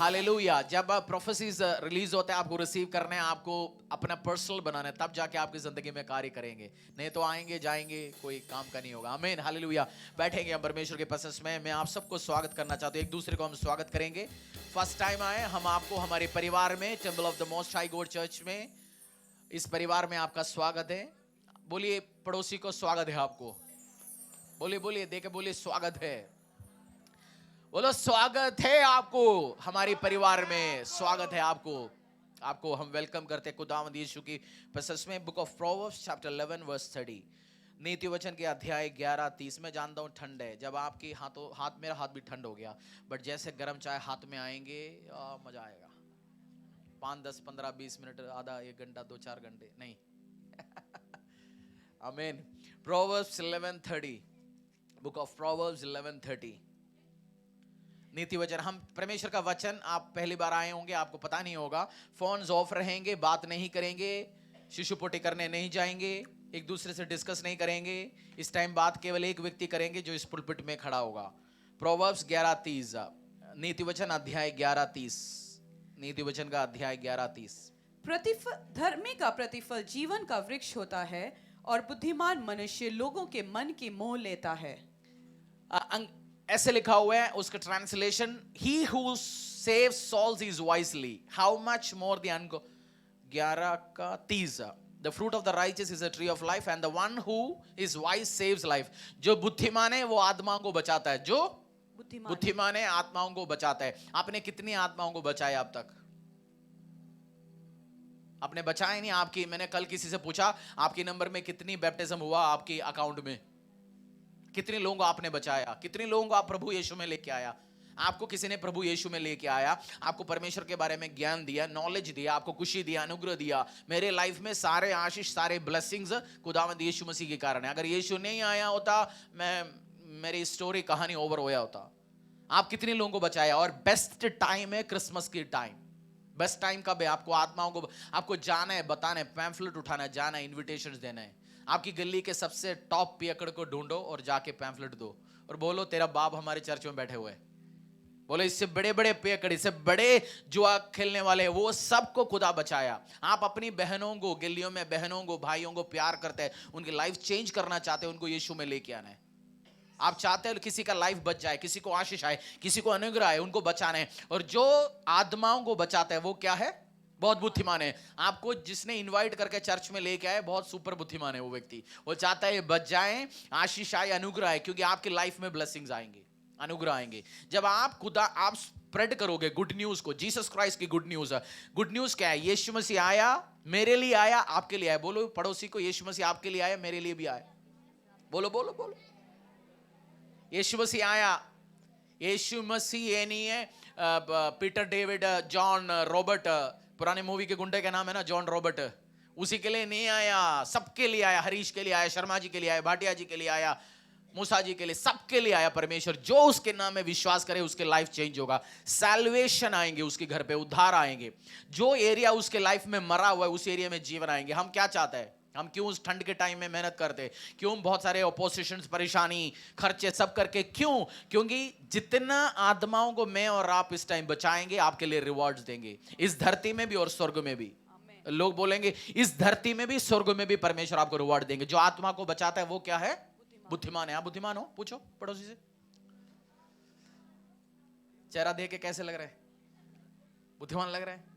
Hallelujah. जब prophecies release होते हैं, आपको रिसीव करने हैं, आपको अपना पर्सनल बनाना है, तब जाके आपकी जिंदगी में कार्य करेंगे। नहीं तो आएंगे जाएंगे, कोई काम का नहीं होगा। आमीन, हालेलुया। बैठेंगे हम परमेश्वर के प्रेजेंस में। मैं आप सबको स्वागत करना चाहता हूँ। एक दूसरे को हम स्वागत करेंगे। फर्स्ट टाइम आए हम, आपको हमारे परिवार में, temple of the most high God church में, इस परिवार में आपका स्वागत है। बोलिए पड़ोसी को स्वागत है आपको। बोलिए बोलिए, देखे बोलिए स्वागत है। बोलो स्वागत है आपको हमारे परिवार में, स्वागत है आपको। आपको हम वेलकम करते हैं खुदावंद यीशु की प्रेजेंस में। Book of proverbs chapter 11 verse 30, नीति वचन के अध्याय 11:30। मैं जानता हूँ ठंड है, जब आपकी हाथ मेरा हाथ भी ठंड हो गया, बट जैसे गर्म चाय हाथ में आएंगे मजा आएगा। 5, 10, 15, 20 मिनट, आधा 1 घंटा, 2-4 घंटे नहीं। आमीन। प्रोवर्ब्स 11:30, बुक ऑफ प्रोवर्ब्स 11:30, नीति वचन। हम परमेश्वर का वचन, आप पहली बार आए होंगे, आपको पता नहीं होगा। फोन्स ऑफ रहेंगे, बात नहीं करेंगे, शिशुपोटी करने नहीं जाएंगे, एक दूसरे से डिस्कस नहीं करेंगे। इस टाइम बात केवल एक व्यक्ति करेंगे जो इस पुलपिट में खड़ा होगा। प्रोवर्ब्स 11:30, नीति वचन अध्याय 11:30, नीति वचन का अध्याय 11:30। प्रतिफल, धर्मी का प्रतिफल जीवन का वृक्ष होता है और बुद्धिमान मनुष्य लोगों के मन की मोह लेता है। ऐसे लिखा हुआ है उसका translation, he who saves souls is wisely, how much more the 11:30, the fruit of the righteous is a tree of life and the one who is wise saves life। जो बुद्धिमान है वो आत्माओं को बचाता है, जो बुद्धिमान है आत्माओं को बचाता है। आपने कितनी आत्माओं को बचाया अब तक? आपने बचाया नहीं। आपकी, मैंने कल किसी से पूछा, आपके नंबर में कितनी बैप्टिज्म हुआ आपके अकाउंट में? कितने लोगों को आपने बचाया? कितने लोगों को आप प्रभु यीशु में लेके आया? आपको किसी ने प्रभु यीशु में लेके आया, आपको परमेश्वर के बारे में ज्ञान दिया, नॉलेज दिया, आपको खुशी दिया, अनुग्रह दिया। मेरे लाइफ में सारे आशीष, सारे ब्लेसिंग्स खुदावंद यीशु मसीह के कारण है। अगर यीशु नहीं आया होता, मेरी स्टोरी कहानी ओवर होया होता। आप कितने लोगों को बचाया? और बेस्ट टाइम है क्रिसमस की टाइम। बेस्ट टाइम कब है? आपको आत्माओं को, आपको जाना है, बताना है, पैम्फलेट उठाना है, जाना है, इन्विटेशंस देना है। आपकी गली के सबसे टॉप पियकड़ को ढूंढो और जाके पैम्फलेट दो और बोलो तेरा बाप हमारे चर्च में बैठे हुए। बोलो इससे बड़े बड़े पियकड़, इससे बड़े जुआ खेलने वाले, वो सबको खुदा बचाया। आप अपनी बहनों को, गलियों में बहनों को, भाइयों को प्यार करते हैं, उनकी लाइफ चेंज करना चाहते हैं, उनको यीशु में लेके आना है। आप चाहते हैं किसी का लाइफ बच जाए, किसी को आशीष आए, किसी को अनुग्रह आए, उनको बचाना है। और जो आत्माओं को बचाता है वो क्या है? बहुत बुद्धिमान है। आपको जिसने इनवाइट करके चर्च में लेके आए, बहुत सुपर बुद्धिमान है वो व्यक्ति। वो चाहता है बच जाए, आशीष आए, अनुग्रह आए, क्योंकि आपकी लाइफ में ब्लेसिंग्स आएंगे, अनुग्रह आएंगे। जब आप खुदा, आप स्प्रेड करोगे गुड न्यूज को, जीसस क्राइस्ट की गुड न्यूज। गुड न्यूज क्या है? यीशु मसीह आया, मेरे लिए आया, आपके लिए आया। बोलो पड़ोसी को, यीशु मसीह आपके लिए आया, मेरे लिए भी आया। बोलो बोलो बोलो, यीशु मसीह आया। यीशु मसीह ये नहीं है पीटर, डेविड, जॉन, रॉबर्ट, पुराने मूवी के गुंडे का नाम है ना जॉन रॉबर्ट, उसी के लिए नहीं आया, सबके लिए आया। हरीश के लिए आया, शर्मा जी के लिए आया, भाटिया जी के लिए आया, मूसा जी के लिए, सबके लिए आया परमेश्वर। जो उसके नाम में विश्वास करे उसके लाइफ चेंज होगा, सैल्वेशन आएंगे उसके घर पे, उद्धार आएंगे। जो एरिया उसके लाइफ में मरा हुआ है उस एरिया में जीवन आएंगे। हम क्या चाहते हैं? हम क्यों उस ठंड के टाइम में मेहनत करते? क्यों बहुत सारे ऑपोजिशंस, परेशानी, खर्चे सब करके? क्यों? क्योंकि जितना आत्माओं को मैं और आप इस टाइम बचाएंगे, आपके लिए रिवॉर्ड्स देंगे, इस धरती में भी और स्वर्ग में भी। लोग बोलेंगे इस धरती में भी, स्वर्ग में भी परमेश्वर आपको रिवॉर्ड देंगे। जो आत्मा को बचाता है वो क्या है? बुद्धिमान है। आप बुद्धिमान हो? पूछो पड़ोसी से। चेहरा देख के कैसे लग रहा है? बुद्धिमान लग रहा है?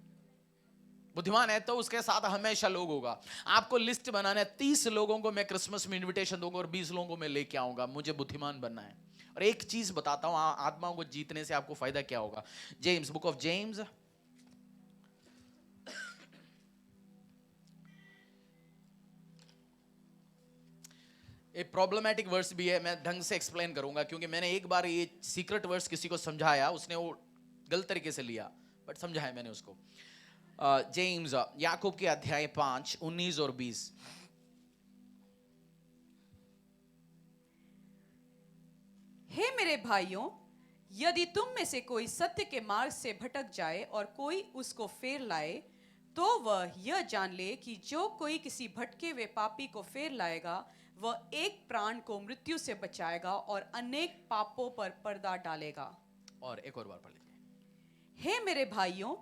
बुद्धिमान है तो उसके साथ हमेशा लोग होगा। आपको लिस्ट बनाना है, 30 लोगों को मैं क्रिसमस में इनविटेशन दूंगा और 20 लोगों को मैं लेके आऊंगा। मुझे बुद्धिमान बनना है। और एक चीज बताता हूं, आत्माओं को जीतने से आपको फायदा क्या होगा। जेम्स, बुक ऑफ जेम्स, एक प्रॉब्लमैटिक वर्स भी है, मैं ढंग से एक्सप्लेन करूंगा, क्योंकि मैंने एक बार ये सीक्रेट वर्स किसी को समझाया, उसने वो गलत तरीके से लिया, बट समझाया मैंने उसको। जेम्स, याकूब के अध्याय 5, 19 और 20। हे मेरे भाइयों, यदि तुम में से कोई सत्य के मार्ग से भटक जाए और कोई उसको फेर लाए, तो वह यह जान ले कि जो कोई किसी भटके हुए पापी को फेर लाएगा, वह एक प्राण को मृत्यु से बचाएगा और अनेक पापों पर पर्दा डालेगा। और एक और बार पढ़ लीजिए। हे मेरे भाइयों,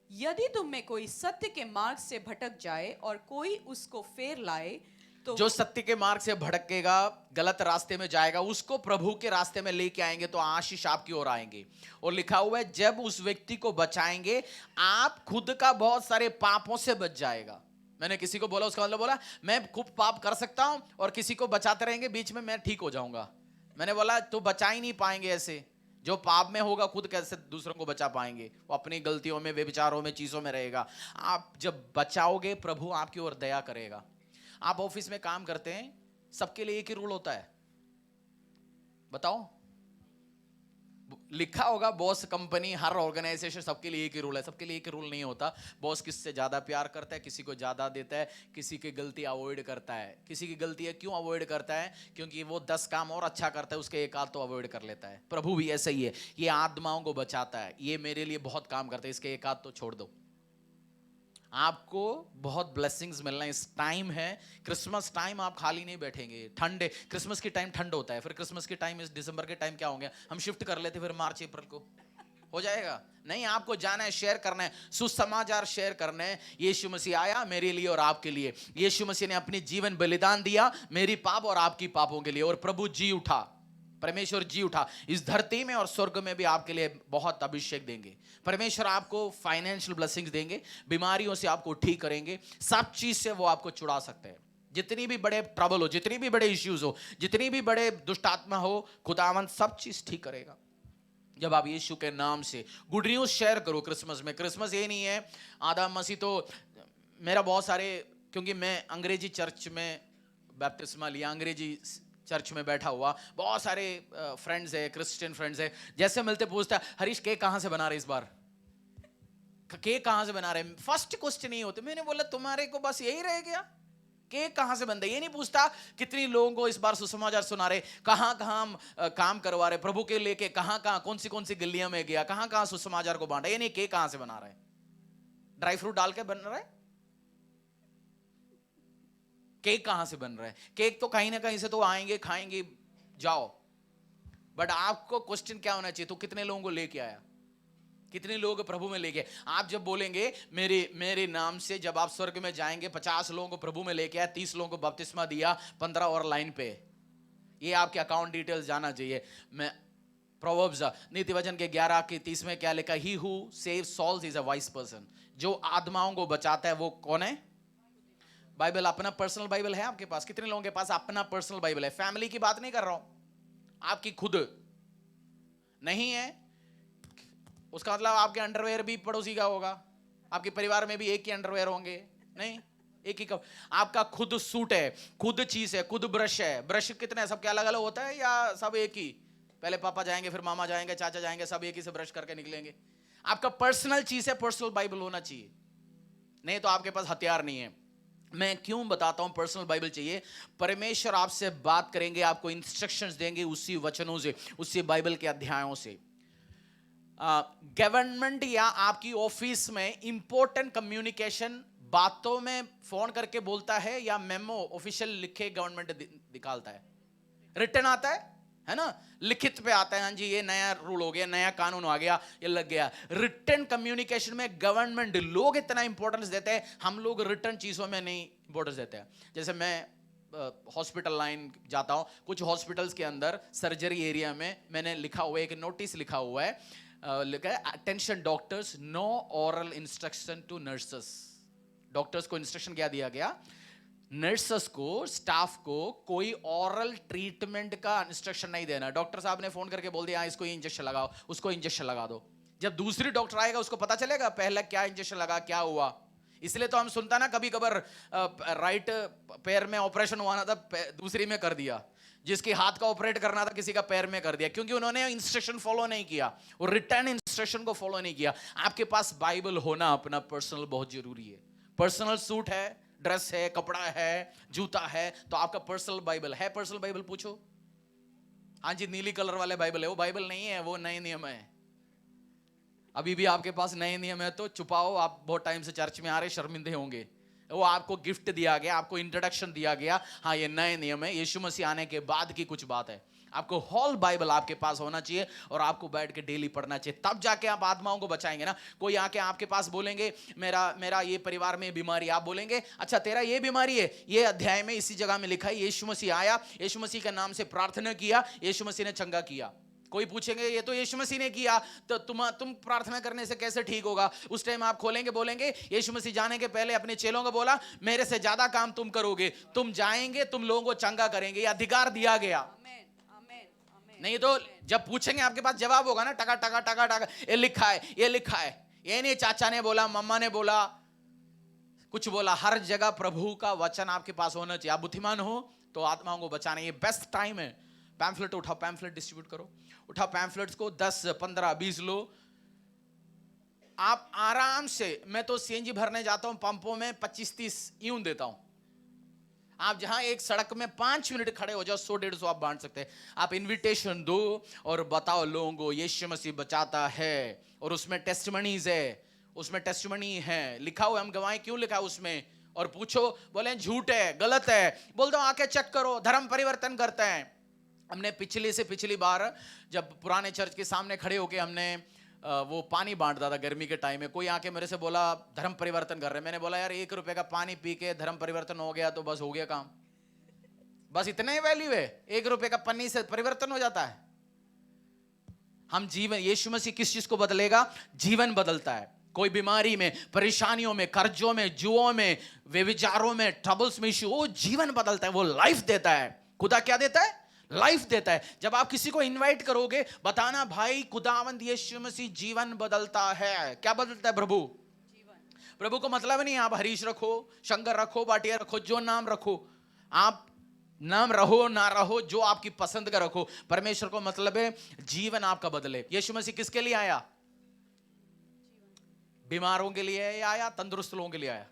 यदि तुम में कोई सत्य के मार्ग से भटक जाए और कोई उसको फेर लाए, तो जो सत्य के मार्ग से भटकेगा, गलत रास्ते में जाएगा, उसको प्रभु के रास्ते में लेके आएंगे तो आशीष आपकी ओर आएंगे। और लिखा हुआ है, जब उस व्यक्ति को बचाएंगे, आप खुद का बहुत सारे पापों से बच जाएगा। मैंने किसी को बोला, उसका मतलब बोला मैं खूब पाप कर सकता हूं और किसी को बचाते रहेंगे, बीच में मैं ठीक हो जाऊंगा। मैंने बोला तो बचा ही नहीं पाएंगे। ऐसे जो पाप में होगा खुद कैसे दूसरों को बचा पाएंगे? वो अपनी गलतियों में, व्यभिचारों में, चीजों में रहेगा। आप जब बचाओगे, प्रभु आपकी ओर दया करेगा। आप ऑफिस में काम करते हैं, सबके लिए एक ही रूल होता है, बताओ? लिखा होगा बॉस, कंपनी, हर ऑर्गेनाइजेशन, सबके लिए एक ही रूल है। सबके लिए एक ही रूल नहीं होता। बॉस किससे ज्यादा प्यार करता है, किसी को ज्यादा देता है, किसी की गलती अवॉइड करता है। किसी की गलती है क्यों अवॉइड करता है? क्योंकि वो 10 काम और अच्छा करता है, उसके एक आध तो अवॉइड कर लेता है। प्रभु भी ऐसा ही है, ये आत्माओं को बचाता है, ये मेरे लिए बहुत काम करता है, इसके एक आध तो छोड़ दो। आपको बहुत ब्लेसिंग्स मिलना इस टाइम है। क्रिसमस टाइम आप खाली नहीं बैठेंगे। ठंड है, क्रिसमस की टाइम ठंड होता है, फिर क्रिसमस के टाइम, इस दिसंबर के टाइम क्या होंगे, हम शिफ्ट कर लेते फिर मार्च अप्रैल को हो जाएगा। नहीं, आपको जाना है, शेयर करना है, सुसमाचार शेयर करना है। यीशु मसीह आया मेरे लिए और आपके लिए। यीशु मसीह ने अपनी जीवन बलिदान दिया मेरी पाप और आपकी पापों के लिए, और प्रभु जी उठा, परमेश्वर जी उठा। इस धरती में और स्वर्ग में भी आपके लिए बहुत अभिषेक देंगे। परमेश्वर आपको फाइनेंशियल ब्लेसिंग्स देंगे, बीमारियों से आपको ठीक करेंगे, सब चीज से वो आपको छुड़ा सकते हैं। जितनी भी बड़े ट्रबल हो, जितनी भी बड़े इश्यूज हो, जितनी भी बड़े दुष्ट आत्मा हो, खुदावंद सब चीज ठीक करेगा जब आप यीशु के नाम से गुड न्यूज शेयर करो। क्रिसमस में, क्रिसमस ये नहीं है आधा मसीह तो, मेरा बहुत सारे, क्योंकि मैं अंग्रेजी चर्च में बैप्टिस्मा लिया, अंग्रेजी चर्च में बैठा हुआ, बहुत सारे फ्रेंड्स है, क्रिश्चियन फ्रेंड्स है, जैसे मिलते पूछता है, हरीश केक कहां से बना रहे इस बार, केक कहां से बना रहे? फर्स्ट क्वेश्चन नहीं होते। मैंने बोला तुम्हारे को बस यही रह गया, केक कहां से बनता है? ये नहीं पूछता कितनी लोगों को इस बार सुसमाचार सुना रहे, कहां कहां काम करवा रहे प्रभु के लेके, कहां कहां कौन सी गलियां में गया, कहां कहां सुसमाचार को बांटा। ये नहीं, केक कहां से बना रहे, ड्राई फ्रूट डाल के बन रहा है, केक कहां से बन रहा है? केक तो कहीं ना कहीं से तो आएंगे, खाएंगे, जाओ। बट आपको क्वेश्चन क्या होना चाहिए, तो कितने लोगों को लेके आया, कितने लोग प्रभु में लेके? आप जब बोलेंगे मेरे नाम से, जब आप स्वर्ग में जाएंगे, 50 लोगों को प्रभु में लेके आया, 30 लोगों को बपतिस्मा दिया, 15 और लाइन पे। ये आपके अकाउंट डिटेल्स जाना चाहिए। मैं प्रोवर्ब्स नीति वचन के 11 के 30 में क्या लिखा? He who saves souls is a wise person. जो आत्माओं को बचाता है वो कौन है? बाइबल, अपना पर्सनल बाइबल है आपके पास? कितने लोगों के पास अपना पर्सनल बाइबल है? फैमिली की बात नहीं कर रहा हूं, आपकी खुद नहीं है, उसका मतलब आपके अंडरवेयर भी पड़ोसी का होगा, आपके परिवार में भी एक ही अंडरवेयर होंगे? नहीं, एक ही कप। आपका खुद सूट है, खुद चीज है, खुद ब्रश है। ब्रश कितने हैं? सबके अलग अलग होता है या सब एक ही? पहले पापा जाएंगे, फिर मामा जाएंगे, चाचा जाएंगे, सब एक ही से ब्रश करके निकलेंगे। आपका पर्सनल चीज है, पर्सनल बाइबल होना चाहिए, नहीं तो आपके पास हथियार नहीं है। मैं क्यों बताता हूं पर्सनल बाइबल चाहिए? परमेश्वर आपसे बात करेंगे, आपको इंस्ट्रक्शंस देंगे उसी वचनों से, उसी बाइबल के अध्यायों से। गवर्नमेंट या आपकी ऑफिस में इंपॉर्टेंट कम्युनिकेशन बातों में फोन करके बोलता है या मेमो ऑफिशियल लिखे गवर्नमेंट निकालता है? रिटर्न आता है ना, लिखित पे आता है, हाँ जी ये नया रूल हो गया, नया कानून आ गया, ये लग गया। रिटर्न कम्युनिकेशन में गवर्नमेंट, लोग इतना इंपॉर्टेंस देते हैं, हम लोग रिटर्न चीजों में नहीं इंपॉर्टेंस देते हैं। जैसे मैं हॉस्पिटल लाइन जाता हूं, कुछ हॉस्पिटल्स के अंदर सर्जरी एरिया में मैंने लिखा हुआ है, एक नोटिस लिखा हुआ है, लिखा है attention doctors, no oral instruction to nurses. Doctors को इंस्ट्रक्शन क्या दिया गया? नर्सेस को, स्टाफ को कोई ओरल ट्रीटमेंट का इंस्ट्रक्शन नहीं देना। डॉक्टर साहब ने फोन करके बोल दिया इसको ये इंजेक्शन लगाओ, उसको इंजेक्शन लगा दो। जब दूसरी डॉक्टर आएगा उसको पता चलेगा पहले क्या इंजेक्शन लगा, क्या हुआ। इसलिए तो हम सुनता ना, कभी कभार राइट पैर में ऑपरेशन हुआ ना था, दूसरी में कर दिया। जिसके हाथ का ऑपरेट करना था किसी का पैर में कर दिया, क्योंकि उन्होंने इंस्ट्रक्शन फॉलो नहीं किया, वो रिटर्न इंस्ट्रक्शन को फॉलो नहीं किया। आपके पास बाइबल होना अपना पर्सनल बहुत जरूरी है। पर्सनल सूट है, ड्रेस है, कपड़ा है, जूता है, तो आपका पर्सनल बाइबल है? पर्सनल बाइबल पूछो, हाँ जी नीली कलर वाले बाइबल है, वो बाइबल नहीं है, वो नए नियम है। अभी भी आपके पास नए नियम है तो छुपाओ, आप बहुत टाइम से चर्च में आ रहे, शर्मिंदे होंगे। वो आपको गिफ्ट दिया गया, आपको इंट्रोडक्शन दिया गया, हाँ ये नए नियम है, यीशु मसीह आने के बाद की कुछ बात है। आपको होल बाइबल आपके पास होना चाहिए और आपको बैठ के डेली पढ़ना चाहिए, तब जाके आप आत्माओं को बचाएंगे ना। कोई आके आपके पास बोलेंगे मेरा मेरा ये परिवार में बीमारी, आप बोलेंगे अच्छा तेरा ये बीमारी है, ये अध्याय में इसी जगह में लिखा है, यीशु मसीह आया, यीशु मसीह के नाम से प्रार्थना किया, यीशु मसीह ने चंगा किया। कोई पूछेंगे ये तो यीशु मसीह ने किया, तो तुम प्रार्थना करने से कैसे ठीक होगा? उस टाइम आप खोलेंगे, बोलेंगे यीशु मसीह जाने के पहले अपने चेलों को बोला मेरे से ज्यादा काम तुम करोगे, तुम जाएंगे, तुम लोगों को चंगा करेंगे, ये अधिकार दिया गया। नहीं तो जब पूछेंगे आपके पास जवाब होगा ना टका टका टका टका, ये लिखा है, ये लिखा है, ये नहीं चाचा ने बोला, मम्मा ने बोला, कुछ बोला। हर जगह प्रभु का वचन आपके पास होना चाहिए। आप बुद्धिमान हो तो आत्माओं को बचाने ये बेस्ट टाइम है। पैम्फलेट उठाओ, पैम्फलेट डिस्ट्रीब्यूट करो, उठाओ पैम्फलेट्स को 10 15 20 लो। आप आराम से, मैं तो सीएनजी भरने जाता हूं पंपों में 25 30 यूं देता हूं। आप जहां एक सड़क में 5 मिनट खड़े हो जाओ, 100 150 आप बांट सकते हैं। आप इनविटेशन दो और बताओ लोगों को यीशु मसीह बचाता है, और उसमें टेस्टिमनीज है, उसमें टेस्टिमनी है, लिखा हुआ, हम गवाएं क्यों लिखा उसमें, और पूछो, बोले झूठ है, गलत है, बोल दो आके चेक करो, धर्म परिवर्तन करते हैं। हमने पिछली बार जब पुराने चर्च के सामने खड़े होके हमने वो पानी बांटता था गर्मी के टाइम में, कोई आके मेरे से बोला धर्म परिवर्तन कर रहे हैं। मैंने बोला यार 1 रुपए का पानी पी के धर्म परिवर्तन हो गया तो बस हो गया काम, बस इतना ही वैल्यू है, 1 रुपए का पन्नी से परिवर्तन हो जाता है। हम जीवन, यीशु मसीह किस चीज को बदलेगा? जीवन बदलता है। कोई बीमारी में, परेशानियों में, कर्जों में, जुओं में, व्यभिचारों में, ट्रबल्स में, इश्यू, वो जीवन बदलता है, वो लाइफ देता है। खुदा क्या देता है? लाइफ देता है। जब आप किसी को इनवाइट करोगे, बताना भाई खुदावंद यीशु मसीह जीवन बदलता है। क्या बदलता है? प्रभु। प्रभु को मतलब नहीं आप हरीश रखो, शंकर रखो, बाटिया रखो, जो नाम रखो, आप नाम रहो ना रहो, जो आपकी पसंद का रखो। परमेश्वर को मतलब है जीवन आपका बदले। यीशु मसीह किसके लिए आया? बीमारों के लिए आया, तंदुरुस्त लोगों के लिए आया।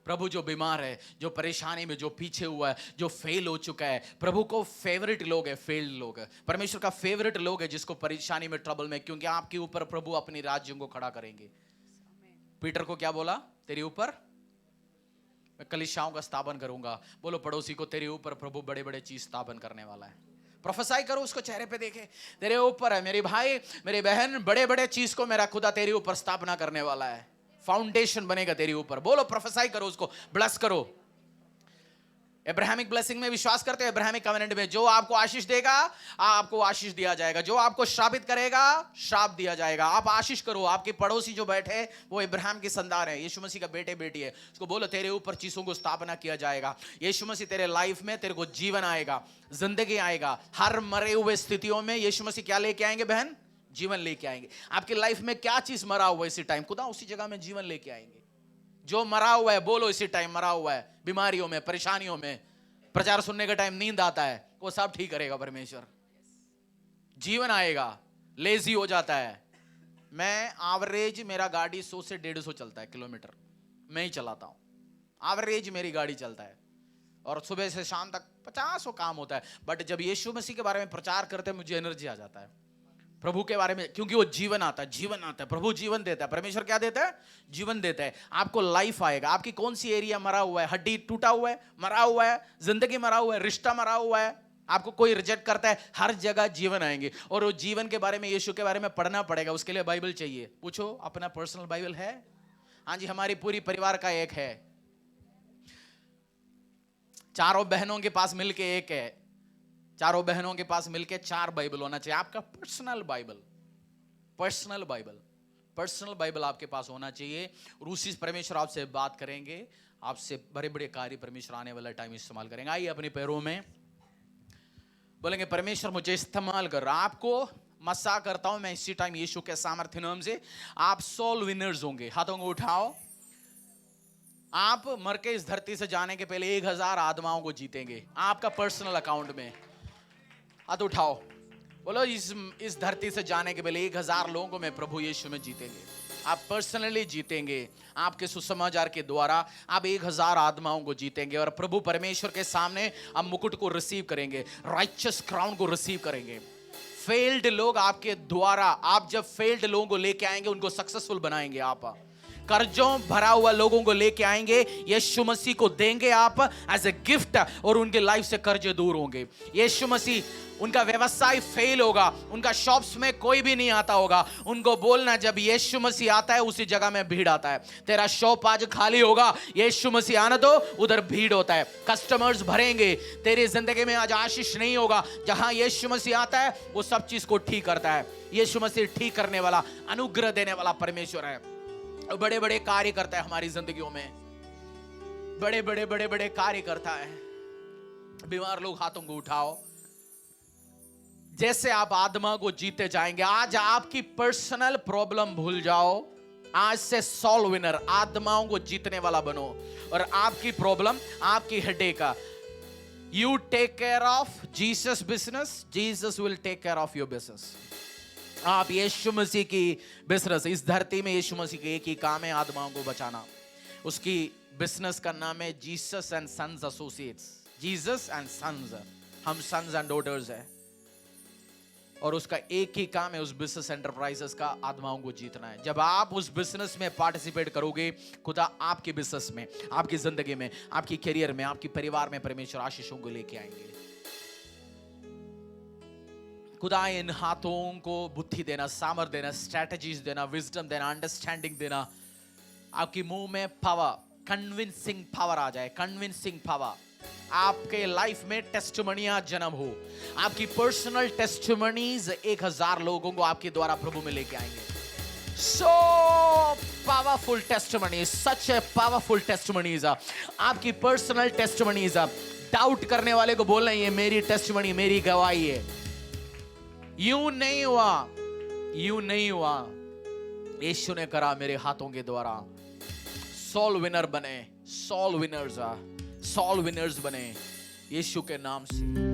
प्रभु जो बीमार है, जो परेशानी में, जो पीछे हुआ है, जो फेल हो चुका है, प्रभु को फेवरेट लोग है, फेल्ड लोग है। परमेश्वर का फेवरेट लोग है जिसको परेशानी में, ट्रबल में, क्योंकि आपके ऊपर प्रभु अपनी राज्यों को खड़ा करेंगे। पीटर को क्या बोला? तेरे ऊपर मैं कलीसियाओं का स्थापन करूंगा। बोलो पड़ोसी को, तेरे ऊपर प्रभु बड़े बड़े चीज स्थापन करने वाला है। प्रोफेसाई करो, उसको चेहरे पे देखे, तेरे ऊपर है मेरी भाई, मेरी बहन, बड़े बड़े चीज को मेरा खुदा तेरे ऊपर स्थापना करने वाला है। फाउंडेशन बनेगा तेरे ऊपर। बोलो प्रोफेसाई करो, उसको ब्लेस करो। अब्राहमिक ब्लेसिंग में विश्वास करते हैं। अब्राहमिक कवेनेंट में जो आपको आशीष देगा, आपको आशीष दिया जाएगा, जो आपको श्रापित करेगा, श्राप दिया जाएगा। आप आशीष करो। आपके पड़ोसी जो बैठे वो अब्राहम की संतान है, यीशु मसीह का बेटे बेटी है, उसको बोलो तेरे ऊपर चीजों को स्थापना किया जाएगा। यीशु मसीह तेरे लाइफ में, तेरे को जीवन आएगा, जिंदगी आएगा। हर मरे हुए स्थितियों में यीशु मसीह क्या लेके आएंगे बहन? जीवन लेके आएंगे। आपकी लाइफ में क्या चीज मरा हुआ है इसी टाइम, खुदा उसी जगह में जीवन लेके आएंगे। जो मरा हुआ है, बोलो इसी टाइम मरा हुआ है, बीमारियों में, परेशानियों में, प्रचार सुनने का टाइम नींद आता है, वो सब ठीक करेगा परमेश्वर। जीवन आएगा। लेजी हो जाता है। मैं एवरेज, मेरा गाड़ी 100 से 150 चलता है किलोमीटर, मैं ही चलाता हूं। एवरेज मेरी गाड़ी चलता है, और सुबह से शाम तक 50 काम होता है। बट जब यीशु मसीह के बारे में प्रचार करते हैं, मुझे एनर्जी आ जाता है प्रभु के बारे में, क्योंकि वो जीवन आता है, जीवन आता है। प्रभु जीवन देता है। परमेश्वर क्या देता है? जीवन देता है। आपको लाइफ आएगा। आपकी कौन सी एरिया मरा हुआ है? हड्डी टूटा हुआ है, मरा हुआ है, जिंदगी मरा हुआ है, रिश्ता मरा हुआ है, आपको कोई रिजेक्ट करता है, हर जगह जीवन आएंगे। और वो जीवन के बारे में, यीशु के बारे में पढ़ना पड़ेगा। उसके लिए बाइबल चाहिए। पूछो, अपना पर्सनल बाइबल है? हाँ जी, हमारी पूरी परिवार का एक है। चारों बहनों के पास मिलके एक है। चारों बहनों के पास मिलके 4 बाइबल होना चाहिए। आपका personal Bible, personal Bible, personal Bible आपके पास होना चाहिए। और उसी परमेश्वर आपसे बात करेंगे, आपसे बड़े बड़े कार्य परमेश्वर आने वाला टाइम इस्तेमाल करेंगे। आइए अपने पैरों में बोलेंगे, परमेश्वर मुझे इस्तेमाल कर। आपको मसा करता हूं मैं इसी टाइम यीशु के सामर्थ्य नाम से। आप सोल विनर्स होंगे। हाथों को उठाओ। आप मर के इस धरती से जाने के पहले 1000 आत्माओं को जीतेंगे आपका पर्सनल अकाउंट में। हाथ उठाओ, बोलो इस धरती से जाने के पहले 1000 लोगों को मैं प्रभु यीशु में जीतेंगे। आप पर्सनली जीतेंगे। आपके सुसमाचार के द्वारा आप 1000 आत्माओं को जीतेंगे, और प्रभु परमेश्वर के सामने आप मुकुट को रिसीव करेंगे, राइचस क्राउन को रिसीव करेंगे। फेल्ड लोग आपके द्वारा, आप जब फेल्ड लोगों को लेके आएंगे, उनको सक्सेसफुल बनाएंगे। आप कर्जों भरा हुआ लोगों को लेके आएंगे, यीशु मसीह को देंगे आप एज ए गिफ्ट, और उनके लाइफ से कर्जे दूर होंगे। यीशु मसीह, उनका व्यवसाय फेल होगा, उनका शॉप्स में कोई भी नहीं आता होगा, उनको बोलना जब यीशु मसीह आता है उसी जगह में भीड़ आता है। तेरा शॉप आज खाली होगा, यीशु मसीह आना दो, उधर भीड़ होता है, कस्टमर्स भरेंगे। तेरी जिंदगी में आज आशीष नहीं होगा, जहां यीशु मसीह आता है वो सब चीज को ठीक करता है। यीशु मसीह ठीक करने वाला, अनुग्रह देने वाला परमेश्वर है। बड़े बड़े कार्य करता है हमारी जिंदगियों में, बड़े बड़े बड़े बड़े कार्य करता है। बीमार लोग हाथों को उठाओ। जैसे आप आत्मा को जीते जाएंगे, आज आपकी पर्सनल प्रॉब्लम भूल जाओ, आज से सोल विनर, आत्माओं को जीतने वाला बनो, और आपकी प्रॉब्लम, आपकी headache, you take care of Jesus business, Jesus will take care of your business. आप यीशु मसीह की बिजनेस, इस धरती में यीशु मसीह के एक ही काम है, आत्माओं को बचाना। उसकी बिजनेस का नाम है Jesus and sons associates, Jesus and sons, हम सन्स एंड डॉटर्स है, और उसका एक ही काम है उस बिजनेस एंटरप्राइजेस का, आत्माओं को जीतना है। जब आप उस बिजनेस में पार्टिसिपेट करोगे, खुदा आपके बिजनेस में, आपकी जिंदगी में, आपकी करियर में, आपके परिवार में परमेश्वर आशीषों को लेके आएंगे। खुदा इन हाथों को बुद्धि देना, सामर्थ देना, स्ट्रेटजीज देना, विजडम देना, अंडरस्टैंडिंग देना, आपकी मुंह में पावर, कन्विंसिंग पावर आ जाए, कन्विंसिंग पावर। आपके लाइफ में टेस्टिमनियां जन्म हो, आपकी पर्सनल टेस्टिमनीज 1000 लोगों को आपके द्वारा प्रभु में लेके आएंगे। So powerful testimonies, such a powerful testimonies, आपकी पर्सनल टेस्टिमनीज। डाउट करने वाले को बोलना, ये मेरी टेस्टिमनी, मेरी गवाही है। यूं नहीं हुआ, यूं नहीं हुआ, यीशु ने करा मेरे हाथों के द्वारा। सोल विनर बने, सोल विनर्स, सोल विनर्स बने यीशु के नाम से।